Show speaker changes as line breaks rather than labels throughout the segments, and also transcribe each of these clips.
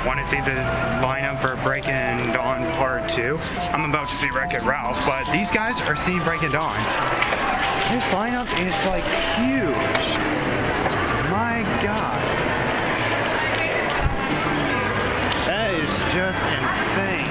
Want to see the lineup for Breaking Dawn Part 2? I'm about to see Wreck-It Ralph, but these guys are seeing Breaking Dawn. This lineup is like huge. My God. That is just insane.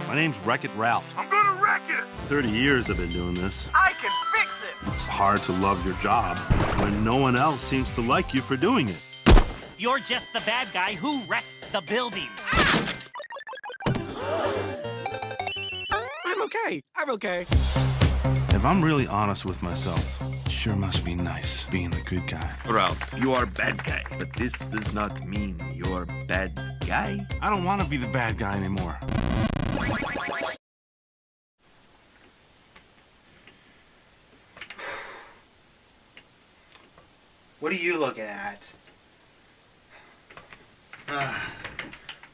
My name's Wreck-It Ralph.
I'm gonna wreck it!
30 years I've been doing this.
I can fix it!
It's hard to love your job when no one else seems to like you for doing it.
You're just the bad guy who wrecks the building.
I'm okay.
If I'm really honest with myself, it sure must be nice being the good guy.
Ralph, you are bad guy, but this does not mean you're bad guy.
I don't want to be the bad guy anymore.
What are you looking at?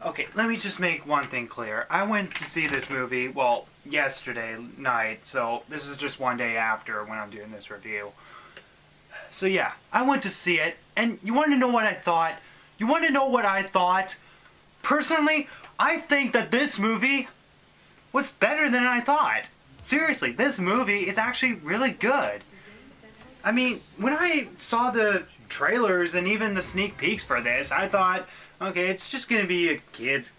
Okay, let me just make one thing clear. I went to see this movie, well, yesterday night, so this is just one day after when I'm doing this review. So yeah, I went to see it, and you want to know what I thought? You want to know what I thought? Personally, I think that this movie was better than I thought. Seriously, this movie is actually really good. I mean, when I saw the trailers and even the sneak peeks for this, I thought, okay, it's just going to be a kid's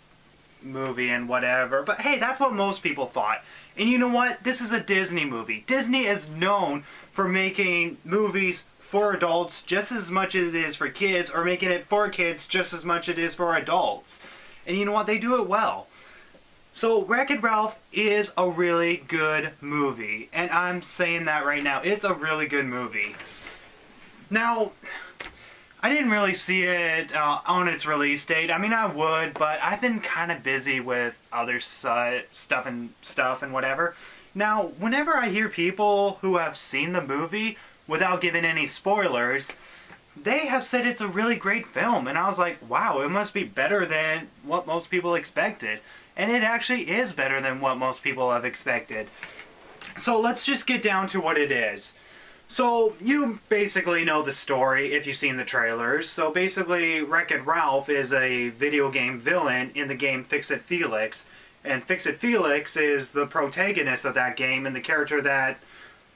movie and whatever. But hey, that's what most people thought. And you know what? This is a Disney movie. Disney is known for making movies for adults just as much as it is for kids, or making it for kids just as much as it is for adults. And you know what? They do it well. So, Wreck-It Ralph is a really good movie, and I'm saying that right now. It's a really good movie. Now, I didn't really see it on its release date. I mean, I would, but I've been kind of busy with other stuff and whatever. Now, whenever I hear people who have seen the movie without giving any spoilers, they have said it's a really great film, and I was like, wow, it must be better than what most people expected. And it actually is better than what most people have expected. So let's just get down to what it is. So you basically know the story if you've seen the trailers. So basically, Wreck-It Ralph is a video game villain in the game Fix-It Felix. And Fix-It Felix is the protagonist of that game and the character that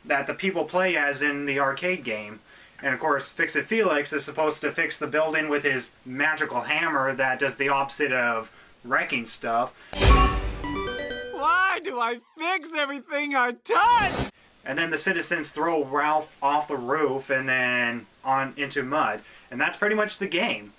the people play as in the arcade game. And of course, Fix-It Felix is supposed to fix the building with his magical hammer that does the opposite of wrecking stuff.
Why do I fix everything I touch?
And then the citizens throw Ralph off the roof and then on into mud. And that's pretty much the game.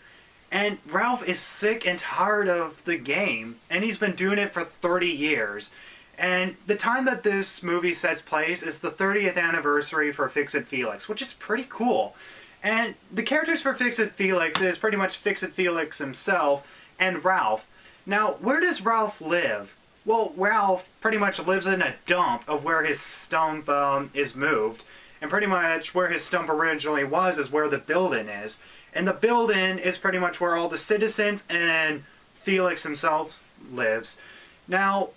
And Ralph is sick and tired of the game, and he's been doing it for 30 years. And the time that this movie sets place is the 30th anniversary for Fix-It Felix, which is pretty cool. And the characters for Fix-It Felix is pretty much Fix-It Felix himself and Ralph. Now, where does Ralph live? Well, Ralph pretty much lives in a dump of where his stump is moved. And pretty much where his stump originally was is where the building is. And the building is pretty much where all the citizens and Felix himself lives. Now,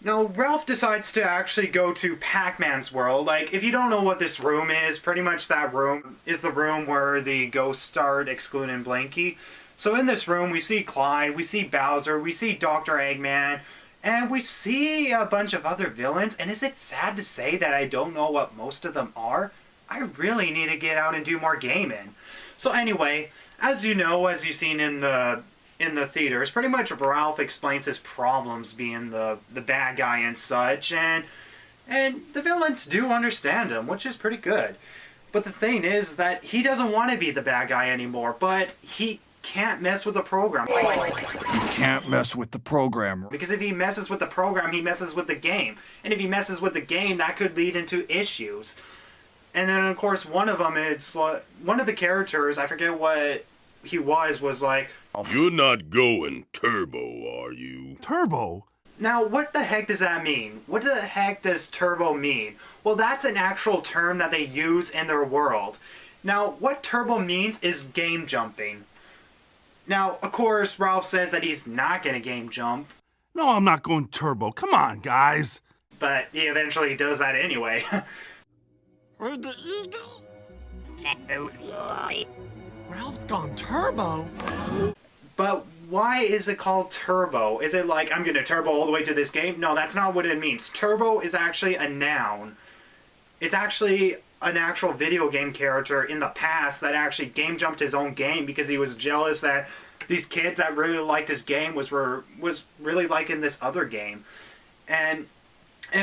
Ralph decides to actually go to Pac-Man's world. Like, if you don't know what this room is, pretty much that room is the room where the ghosts start excluding Blinky. So in this room, we see Clyde, we see Bowser, we see Dr. Eggman, and we see a bunch of other villains. And is it sad to say that I don't know what most of them are? I really need to get out and do more gaming. So anyway, as you know, as you've seen in the theaters, pretty much Ralph explains his problems being the bad guy and such, and the villains do understand him, which is pretty good. But the thing is that he doesn't want to be the bad guy anymore, but he can't mess with the program.
You can't mess with the program.
Because if he messes with the program, he messes with the game. And if he messes with the game, that could lead into issues. And then, of course, one of them, it's one of the characters, I forget what he was like,
"You're not going turbo, are you?"
Turbo?
Now, what the heck does that mean? What the heck does turbo mean? Well, that's an actual term that they use in their world. Now, what turbo means is game jumping. Now, of course, Ralph says that he's not going to game jump,
No, I'm not going turbo. Come on, guys.
but he eventually does that anyway.
Where'd the eagle? Ralph's gone turbo.
But why is it called turbo? Is it like, I'm going to turbo all the way to this game? No, that's not what it means. Turbo is actually a noun. It's actually an actual video game character in the past that actually game jumped his own game because he was jealous that these kids that really liked his game was really liking this other game. And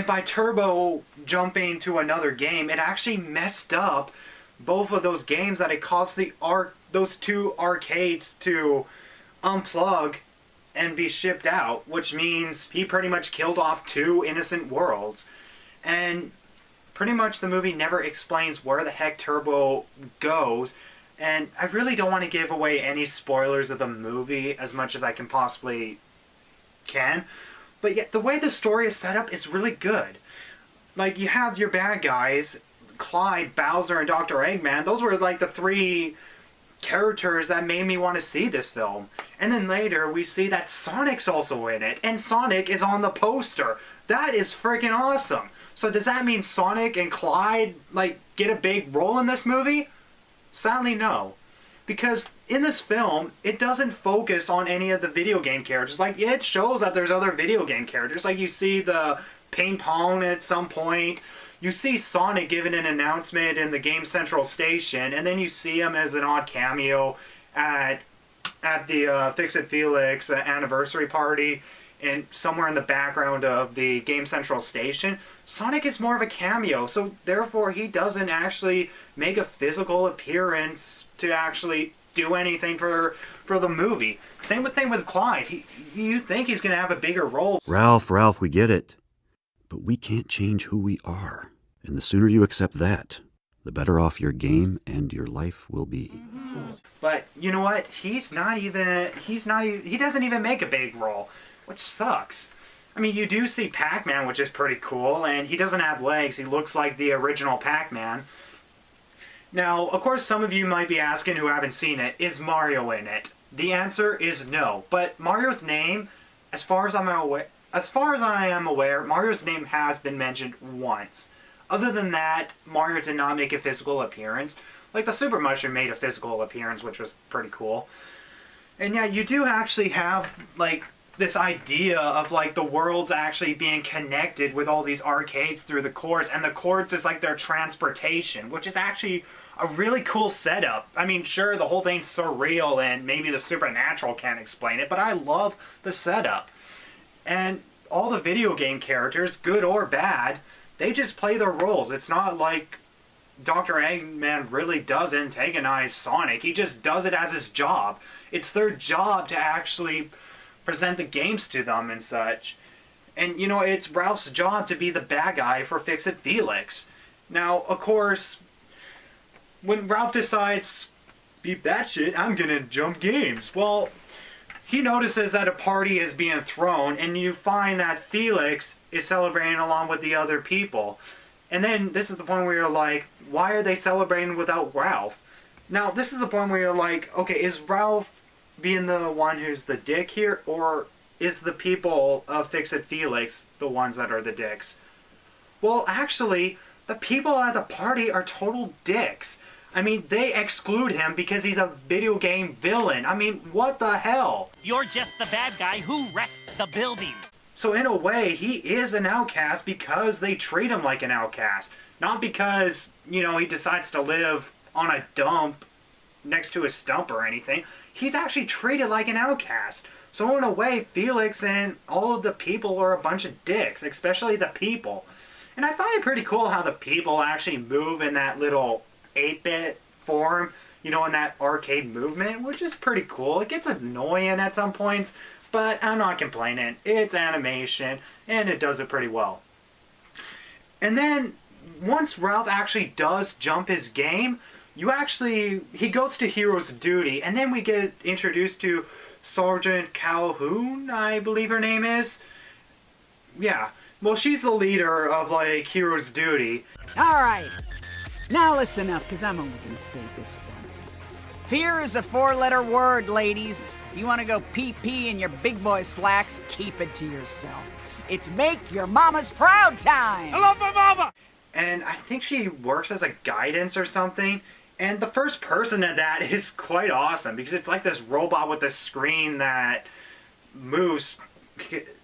by turbo jumping to another game, it actually messed up both of those games that it caused those two arcades to unplug and be shipped out, which means he pretty much killed off two innocent worlds. And pretty much the movie never explains where the heck Turbo goes, and I really don't want to give away any spoilers of the movie as much as I can possibly can, but yet the way the story is set up is really good. Like, you have your bad guys, Clyde, Bowser, and Dr. Eggman. Those were like the three characters that made me want to see this film. And then later we see that Sonic's also in it, and Sonic is on the poster. That is freaking awesome. So does that mean Sonic and Clyde like get a big role in this movie? Sadly, no. Because in this film, it doesn't focus on any of the video game characters. Like, it shows that there's other video game characters. Like, you see the ping pong at some point. You see Sonic giving an announcement in the Game Central station, and then you see him as an odd cameo at the Fix-It Felix anniversary party, and somewhere in the background of the Game Central station. Sonic is more of a cameo, so therefore he doesn't actually make a physical appearance to actually do anything for the movie. Same thing with Clyde. You think he's going to have a bigger role.
Ralph, we get it. But we can't change who we are. And the sooner you accept that, the better off your game and your life will be.
But you know what? He doesn't even make a big role, which sucks. I mean, you do see Pac-Man, which is pretty cool, and he doesn't have legs. He looks like the original Pac-Man. Now, of course, some of you might be asking who haven't seen it, is Mario in it? The answer is no. But Mario's name, as far as I am aware, Mario's name has been mentioned once. Other than that, Mario did not make a physical appearance. Like, the Super Mushroom made a physical appearance, which was pretty cool. And yeah, you do actually have, like, this idea of, like, the worlds actually being connected with all these arcades through the courts, and the courts is like their transportation, which is actually a really cool setup. I mean, sure, the whole thing's surreal, and maybe the supernatural can't explain it, but I love the setup. And all the video game characters, good or bad, they just play their roles. It's not like Dr. Eggman really does antagonize Sonic. He just does it as his job. It's their job to actually present the games to them and such. And, you know, it's Ralph's job to be the bad guy for Fix-It Felix. Now, of course, when Ralph decides, beat that shit, I'm gonna jump games. Well, he notices that a party is being thrown, and you find that Felix is celebrating along with the other people. And then this is the point where you're like, why are they celebrating without Ralph? Now, this is the point where you're like, okay, is Ralph being the one who's the dick here, or is the people of Fix-It Felix the ones that are the dicks? Well, actually, the people at the party are total dicks. I mean, they exclude him because he's a video game villain. I mean, what the hell?
You're just the bad guy who wrecks the building.
So in a way, he is an outcast because they treat him like an outcast. Not because, you know, he decides to live on a dump next to a stump or anything. He's actually treated like an outcast. So in a way, Felix and all of the people are a bunch of dicks, especially the people. And I find it pretty cool how the people actually move in that little 8-bit form, you know, in that arcade movement, which is pretty cool. It gets annoying at some points, but I'm not complaining. It's animation, and it does it pretty well. And then, once Ralph actually does jump his game, he goes to Hero's Duty, and then we get introduced to Sergeant Calhoun, I believe her name is. Yeah, well, she's the leader of, like, Hero's Duty.
All right. Now listen up, because I'm only going to say this once. Fear is a 4-letter word, ladies. If you want to go pee-pee in your big boy slacks, keep it to yourself. It's make your mama's proud time.
I love my mama!
And I think she works as a guidance or something. And the first person of that is quite awesome because it's like this robot with a screen that moves,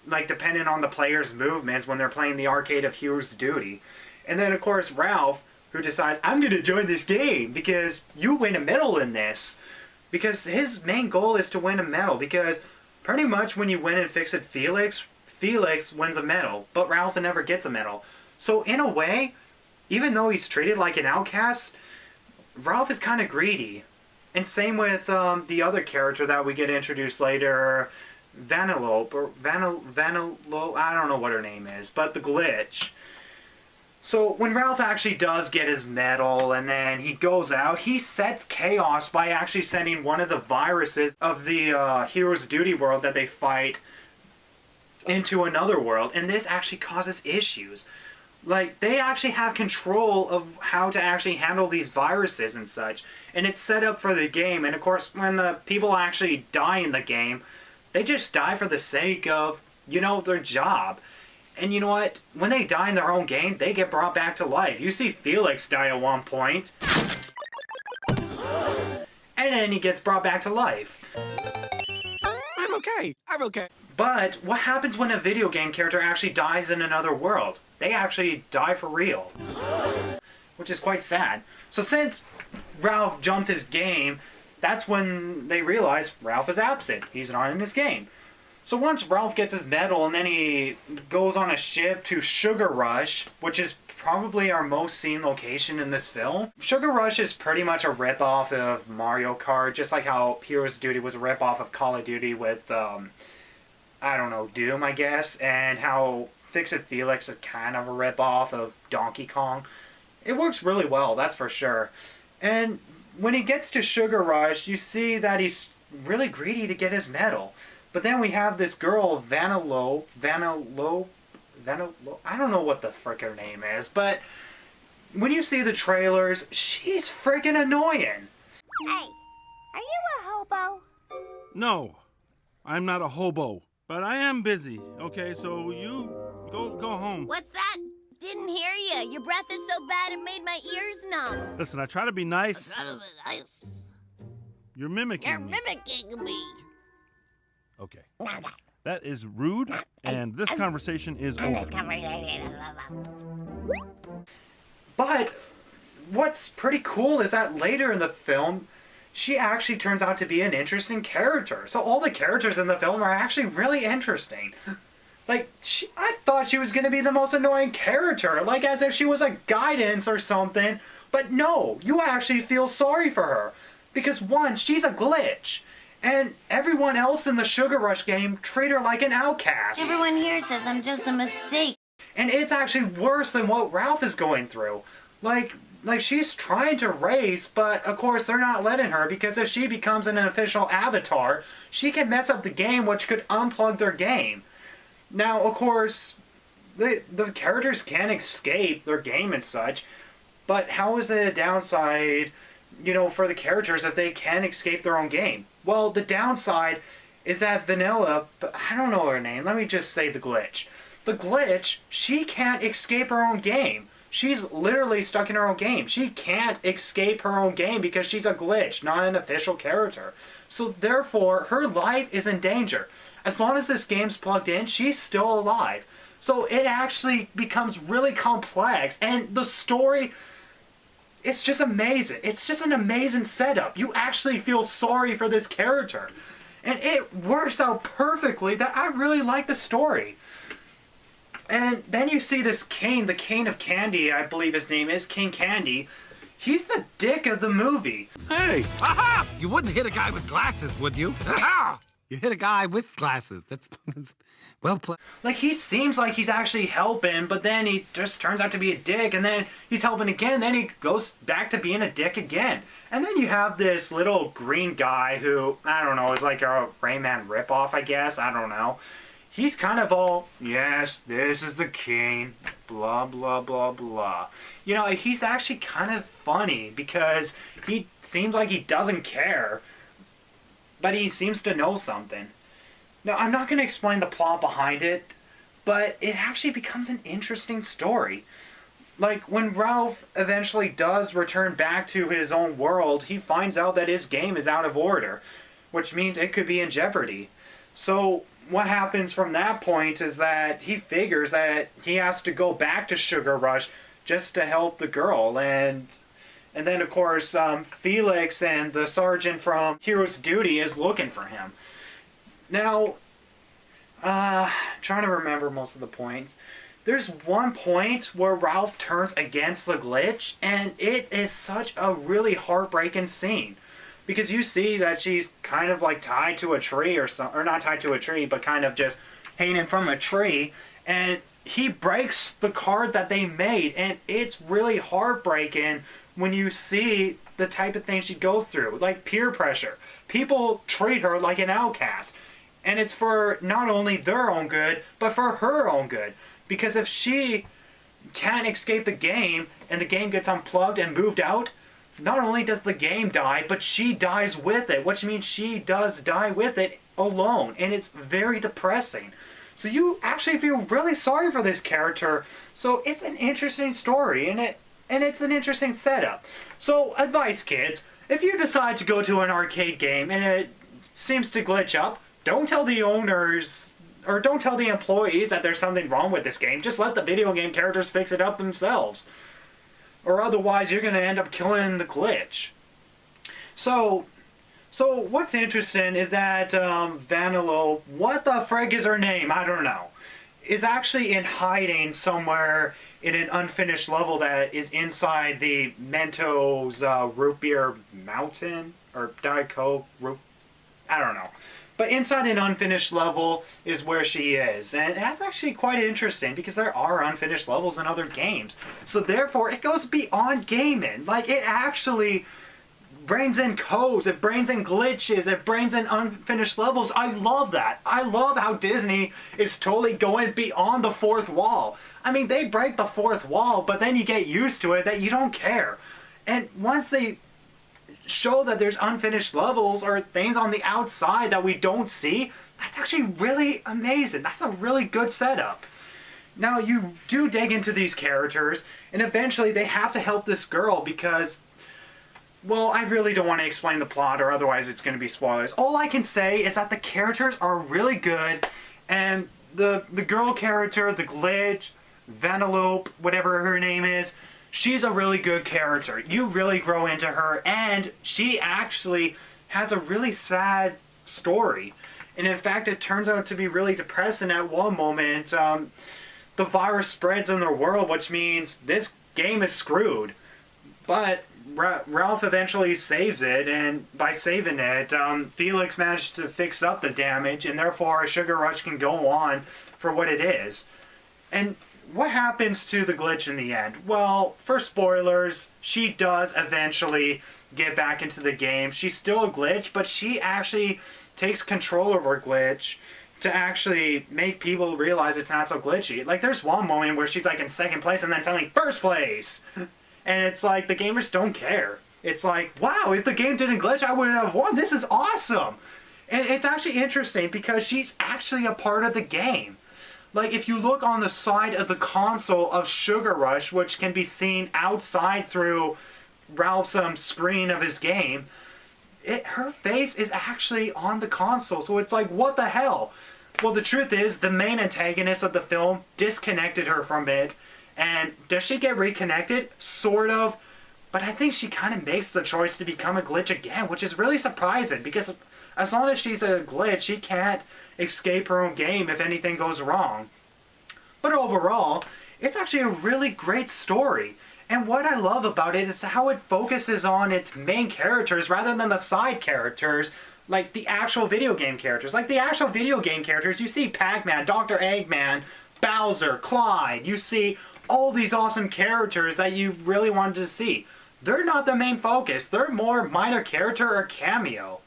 like depending on the player's movements when they're playing the arcade of Hero's Duty. And then of course Ralph, who decides, I'm going to join this game because you win a medal in this. Because his main goal is to win a medal because pretty much when you win in Fix-It Felix, Felix wins a medal, but Ralph never gets a medal. So in a way, even though he's treated like an outcast, Ralph is kind of greedy. And same with the other character that we get introduced later, Vanellope, or Vanellope, I don't know what her name is, but the glitch. So when Ralph actually does get his medal and then he goes out, he sets chaos by actually sending one of the viruses of the Hero's Duty world that they fight into another world. And this actually causes issues. Like, they actually have control of how to actually handle these viruses and such. And it's set up for the game. And of course, when the people actually die in the game, they just die for the sake of, you know, their job. And you know what? When they die in their own game, they get brought back to life. You see Felix die at one point. And then he gets brought back to life.
I'm okay.
But what happens when a video game character actually dies in another world? They actually die for real. Which is quite sad. So since Ralph jumped his game, that's when they realize Ralph is absent. He's not in his game. So once Ralph gets his medal and then he goes on a ship to Sugar Rush, which is probably our most seen location in this film. Sugar Rush is pretty much a ripoff of Mario Kart, just like how Hero's Duty was a ripoff of Call of Duty with, I don't know, Doom, I guess, and how Fix-It Felix is kind of a ripoff of Donkey Kong. It works really well, that's for sure. And when he gets to Sugar Rush, you see that he's really greedy to get his medal. But then we have this girl, Vanellope, I don't know what the frick her name is, but when you see the trailers, she's freaking annoying.
Hey, are you a hobo?
No, I'm not a hobo, but I am busy. Okay, so you go home.
What's that? Didn't hear you. Your breath is so bad it made my ears numb.
Listen, I try to be nice. You're mimicking
You're
me.
mimicking me.
Okay. That is rude, and this conversation is over.
But what's pretty cool is that later in the film, she actually turns out to be an interesting character. So all the characters in the film are actually really interesting. Like, I thought she was going to be the most annoying character, like as if she was a guidance or something. But no, you actually feel sorry for her. Because one, she's a glitch. And everyone else in the Sugar Rush game treat her like an outcast.
Everyone here says I'm just a mistake.
And it's actually worse than what Ralph is going through. Like she's trying to race, but of course they're not letting her because if she becomes an official avatar, she can mess up the game, which could unplug their game. Now, of course, the characters can escape their game and such, but how is it a downside, you know, for the characters if they can escape their own game? Well, the downside is that Vanilla, I don't know her name, let me just say the glitch. The glitch, she can't escape her own game. She's literally stuck in her own game. She can't escape her own game because she's a glitch, not an official character. So therefore, her life is in danger. As long as this game's plugged in, she's still alive. So it actually becomes really complex, and the story, it's just amazing. It's just an amazing setup. You actually feel sorry for this character. And it works out perfectly that I really like the story. And then you see this King, the King of Candy, I believe his name is, King Candy. He's the dick of the movie.
Hey! Aha! You wouldn't hit a guy with glasses, would you? Aha! You hit a guy with glasses. That's well played.
Like, he seems like he's actually helping, but then he just turns out to be a dick, and then he's helping again, then he goes back to being a dick again. And then you have this little green guy who, I don't know, is like a Rayman ripoff, I guess. I don't know. He's kind of all, yes, this is the king, blah, blah, blah, blah. You know, he's actually kind of funny because he seems like he doesn't care, but he seems to know something. Now, I'm not going to explain the plot behind it, but it actually becomes an interesting story. Like, when Ralph eventually does return back to his own world, he finds out that his game is out of order, which means it could be in jeopardy. So what happens from that point is that he figures that he has to go back to Sugar Rush just to help the girl. And then, of course, Felix and the sergeant from Hero's Duty is looking for him. Now, trying to remember most of the points. There's one point where Ralph turns against the glitch, and it is such a really heartbreaking scene. Because you see that she's kind of like tied to a tree or not tied to a tree, but kind of just hanging from a tree, and he breaks the card that they made, and it's really heartbreaking when you see the type of thing she goes through, like peer pressure. People treat her like an outcast, and it's for not only their own good, but for her own good. Because if she can't escape the game, and the game gets unplugged and moved out, not only does the game die, but she dies with it, which means she does die with it alone, and it's very depressing. So you actually feel really sorry for this character. So it's an interesting story, and it's an interesting setup. So advice, kids, if you decide to go to an arcade game and it seems to glitch up, don't tell the owners or don't tell the employees that there's something wrong with this game. Just let the video game characters fix it up themselves. Or otherwise, you're going to end up killing the glitch. So what's interesting is that Vanellope, what the frick is her name? I don't know. Is actually in hiding somewhere in an unfinished level that is inside the Mentos root beer mountain or Diet Coke root. I don't know. But inside an unfinished level is where she is. And that's actually quite interesting because there are unfinished levels in other games. So therefore, it goes beyond gaming. Like, it actually brings in codes, it brings in glitches, it brings in unfinished levels. I love that. I love how Disney is totally going beyond the fourth wall. I mean, they break the fourth wall, but then you get used to it that you don't care. And once they show that there's unfinished levels or things on the outside that we don't see, that's actually really amazing. That's a really good setup. Now, you do dig into these characters, and eventually they have to help this girl because, well, I really don't want to explain the plot, or otherwise it's going to be spoilers. All I can say is that the characters are really good, and the girl character, the glitch, Vanellope, whatever her name is, she's a really good character. You really grow into her, and she actually has a really sad story. And in fact, it turns out to be really depressing at one moment. The virus spreads in their world, which means this game is screwed. But Ralph eventually saves it, and by saving it, Felix managed to fix up the damage, and therefore Sugar Rush can go on for what it is. And what happens to the glitch in the end? Well, for spoilers, she does eventually get back into the game. She's still a glitch, but she actually takes control of her glitch to actually make people realize it's not so glitchy. Like, there's one moment where she's like in second place and then suddenly first place! And it's like, the gamers don't care. It's like, wow, if the game didn't glitch, I wouldn't have won. This is awesome! And it's actually interesting because she's actually a part of the game. Like, if you look on the side of the console of Sugar Rush, which can be seen outside through Ralph's screen of his game, her face is actually on the console. So it's like, what the hell? Well, the truth is, the main antagonist of the film disconnected her from it. And does she get reconnected? Sort of. But I think she kind of makes the choice to become a glitch again, which is really surprising. Because as long as she's a glitch, she can't escape her own game if anything goes wrong. But overall, it's actually a really great story. And what I love about it is how it focuses on its main characters rather than the side characters, like the actual video game characters. Like the actual video game characters, you see Pac-Man, Dr. Eggman, Bowser, Clyde. You see all these awesome characters that you really wanted to see. They're not the main focus. They're more minor character or cameo.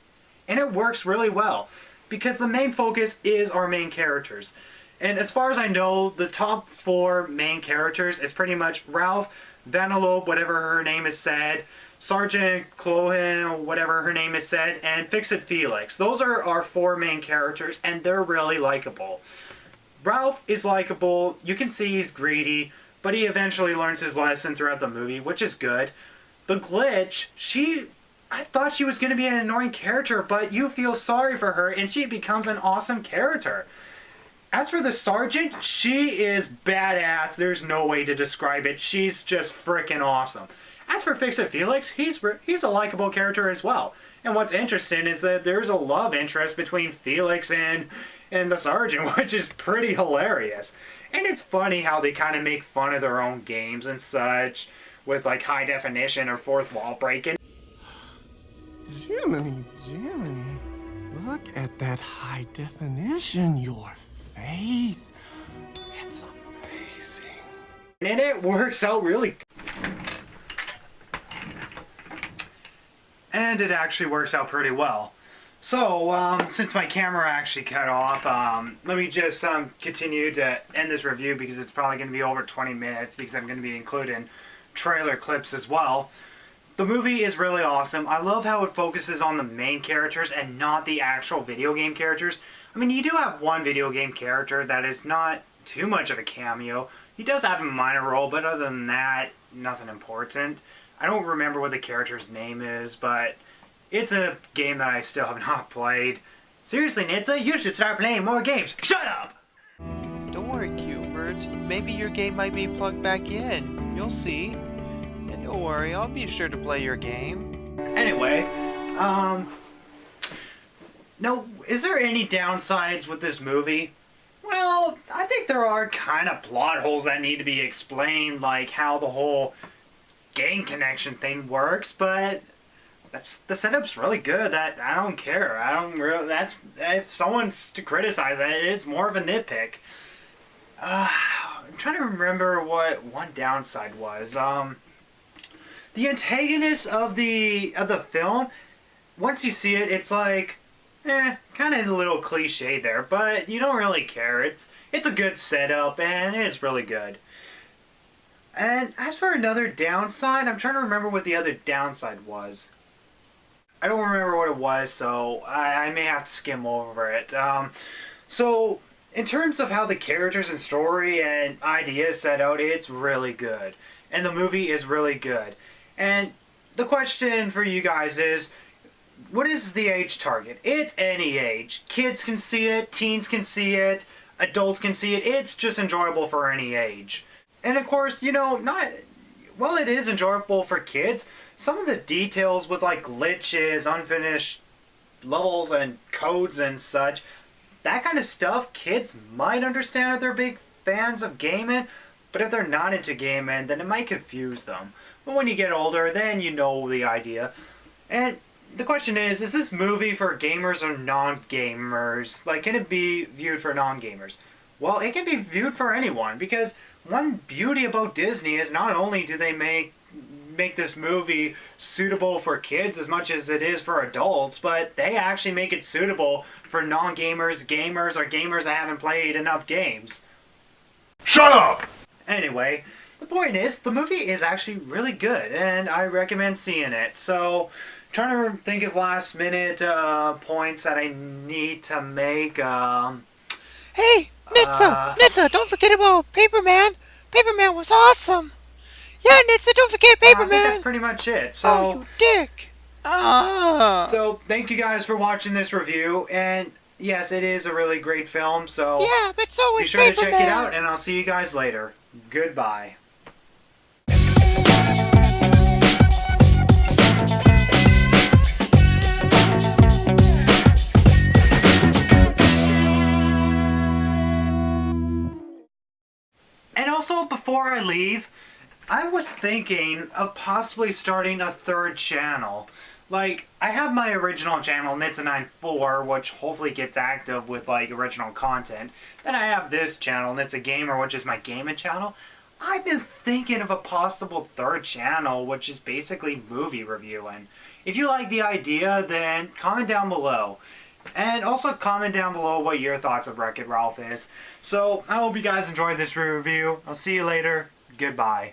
And it works really well, because the main focus is our main characters. And as far as I know, the top 4 main characters is pretty much Ralph, Vanellope, whatever her name is said, Sergeant Clohan, or whatever her name is said, and Fix-It Felix. Those are our 4 main characters, and they're really likable. Ralph is likable. You can see he's greedy, but he eventually learns his lesson throughout the movie, which is good. The Glitch, I thought she was going to be an annoying character, but you feel sorry for her, and she becomes an awesome character. As for the Sergeant, she is badass. There's no way to describe it. She's just freaking awesome. As for Fix-It Felix, he's a likable character as well. And what's interesting is that there's a love interest between Felix and the Sergeant, which is pretty hilarious. And it's funny how they kind of make fun of their own games and such, with like high definition or fourth wall breaking.
Jiminy, look at that high definition, your face. It's amazing.
And it works out really good. And it actually works out pretty well. So, since my camera actually cut off, let me just continue to end this review because it's probably going to be over 20 minutes because I'm going to be including trailer clips as well. The movie is really awesome. I love how it focuses on the main characters and not the actual video game characters. I mean, you do have one video game character that is not too much of a cameo. He does have a minor role, but other than that, nothing important. I don't remember what the character's name is, but it's a game that I still have not played. Seriously, Nitsa, you should start playing more games. Shut up!
Don't worry, Cubert. Maybe your game might be plugged back in. You'll see. And don't worry, I'll be sure to play your game.
Anyway, now, is there any downsides with this movie? Well, I think there are kind of plot holes that need to be explained, like how the whole game connection thing works, but the setup's really good. That I don't care. I don't really. If someone's to criticize it, it's more of a nitpick. I'm trying to remember what one downside was. The antagonist of the film. Once you see it, it's like, kind of a little cliche there, but you don't really care. It's a good setup and it's really good. And as for another downside, I'm trying to remember what the other downside was. I don't remember what it was, so I may have to skim over it. So, in terms of how the characters and story and ideas set out, it's really good. And the movie is really good. And the question for you guys is, what is the age target? It's any age. Kids can see it, teens can see it, adults can see it. It's just enjoyable for any age. And of course, while it is enjoyable for kids, some of the details with like glitches, unfinished levels and codes and such, that kind of stuff, kids might understand if they're big fans of gaming, but if they're not into gaming, then it might confuse them. But when you get older, then you know the idea. And the question is this movie for gamers or non-gamers? Like, can it be viewed for non-gamers? Well, it can be viewed for anyone, because one beauty about Disney is not only do they make this movie suitable for kids as much as it is for adults, but they actually make it suitable for non-gamers, gamers, or gamers that haven't played enough games.
Shut up!
Anyway, the point is, the movie is actually really good, and I recommend seeing it. So, trying to think of last minute points that I need to make.
Hey, Nitsa, don't forget about Paperman. Paperman was awesome. Yeah, Nitsa, don't forget Paperman.
I think that's pretty much it. So,
oh, you dick.
So, thank you guys for watching this review, and yes, it is a really great film, so
yeah, but so is
be sure
Paperman.
to check it out, and I'll see you guys later. Goodbye. And also, before I leave, I was thinking of possibly starting a third channel. Like, I have my original channel, Nitsa94, which hopefully gets active with, like, original content. Then I have this channel, NitsuaGamer, which is my gaming channel. I've been thinking of a possible third channel, which is basically movie reviewing. If you like the idea, then comment down below. And also comment down below what your thoughts of Wreck-It Ralph is. So, I hope you guys enjoyed this review. I'll see you later. Goodbye.